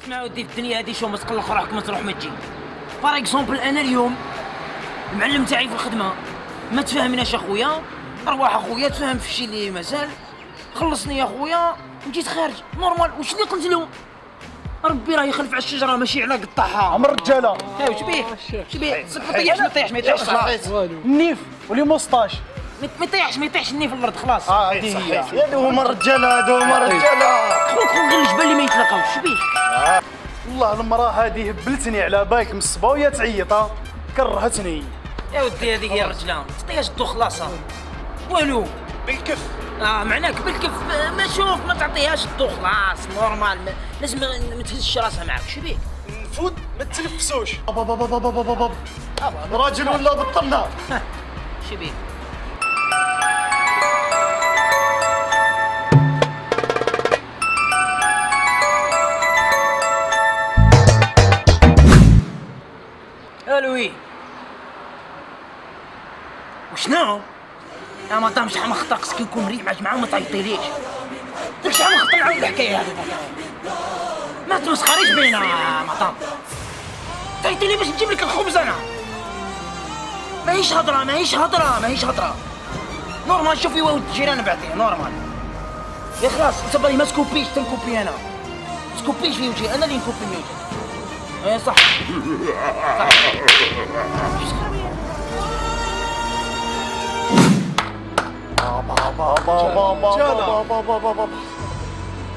اسمع ودي في الدنيا هذه شو ما تقلق روحك ما تروح ما تجي. فار اكزومبل انا اليوم المعلم تاعي في الخدمه ما تفاهمناش اخويا، ارواح اخويا تفهم في الشيء اللي مازال، خلصني يا اخويا وجيت خارج نورمال. واش اللي قلت له؟ ربي راه يخلف على الشجره ماشي على قطعها. عم الرجاله واش بيه؟ واش بيه؟ ما يطيحش خلاص. النيف ولي موسطاش ما يطيحش النيف في الارض خلاص. هذه هي. هادو هما الرجاله، هادو هما الرجاله. خوك غير الجبال اللي ما يتلاقاوش. اش بيه؟ والله المراه هذه هبلتني على بالك من الصبا وهي تعيط كرهتني. يا ودي هذيك هي الرجله ما تعطيهاش الضو خلاص والو بالكف معناك بالكف. ما شوف ما تعطيهاش الضو خلاص نورمال. لازم ما تهزش راسها معاك. اش بيه؟ نفوت ما تنفسوش. راجل ولا بطلنا. اش بيه؟ الوي وشنو؟ يا مدام شحال من خطره خصك نكون مريح معاه وما تعيطيليش. داك شحال من خطره نعاود الحكايه هذه ما تمسخريش بينا يا مدام. تعيطيلي باش نجيب لك الخبز انا. ماهيش هضره نورمال. شوفي ولد الجيران بعدين نورمال. يا خلاص صبري ما تكوبيش تنكوبي انا. تكوبيش في وجهي انا اللي نكوبي في وجهي. ايه صح. بابا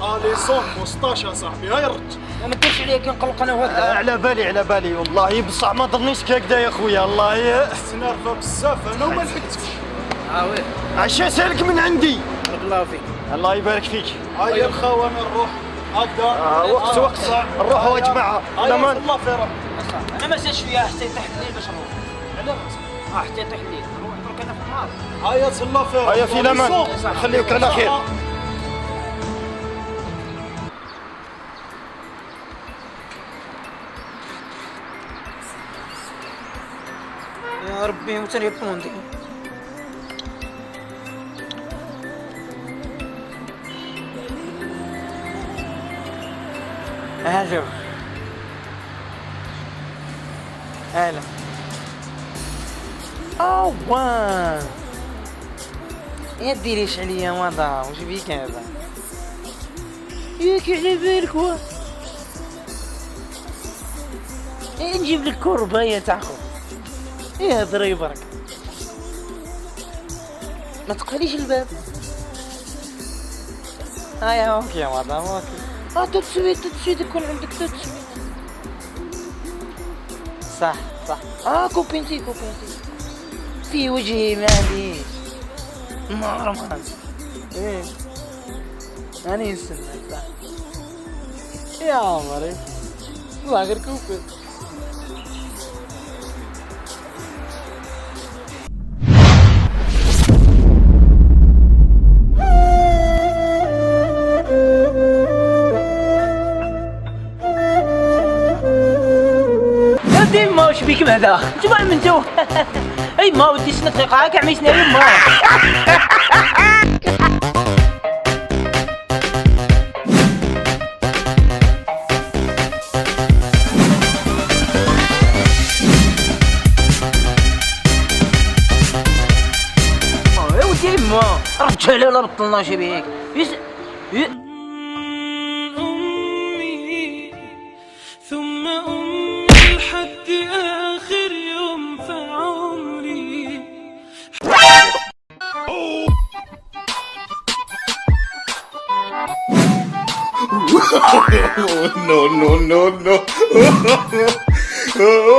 اليسون موسطاش يا صاحبي. هاي الرجل ما ديرش عليا كي نقلق انا وهكذا. على بالي والله بصح ما ضرنيش كهكدا يا خويا. الله استنرفه بزاف انا وما لحقتش. وي عشا سالك من عندي. بارك الله فيك. الله يبارك فيك. هيا الخونه نروح هكذا. وقت نروحوا يا جماعه. الله في ربي. انا ما زادش فيها حتى يطيح الليل باش نروح. على راسك. حتى يطيح الليل نروح درك انا في النهار. هيا تهلا في ربي. هيا في الامان. خليك على خير. يا ربي وتريبوندي. الو هلا. وان يا ديريش عليا مادا. واش بيك هذا؟ ياك على بالك نجيب لك كربايه تاخذ. يا ضري برك ما تقفليش الباب. هيا اوكي يا مدام اوكي. تتسوي يكون عندك تتسوي. صح كوبينتي في وجهي ما عنديش نورمال. ايه راني نستنى صح يا عمري. والله غير كوبي. ما واش بيك هذا؟ جمع من تو. اي ما ودي سنة دقيقة كاع ما يسنى ما. يا ودي ما رجالة لا بطلناش بيك. no.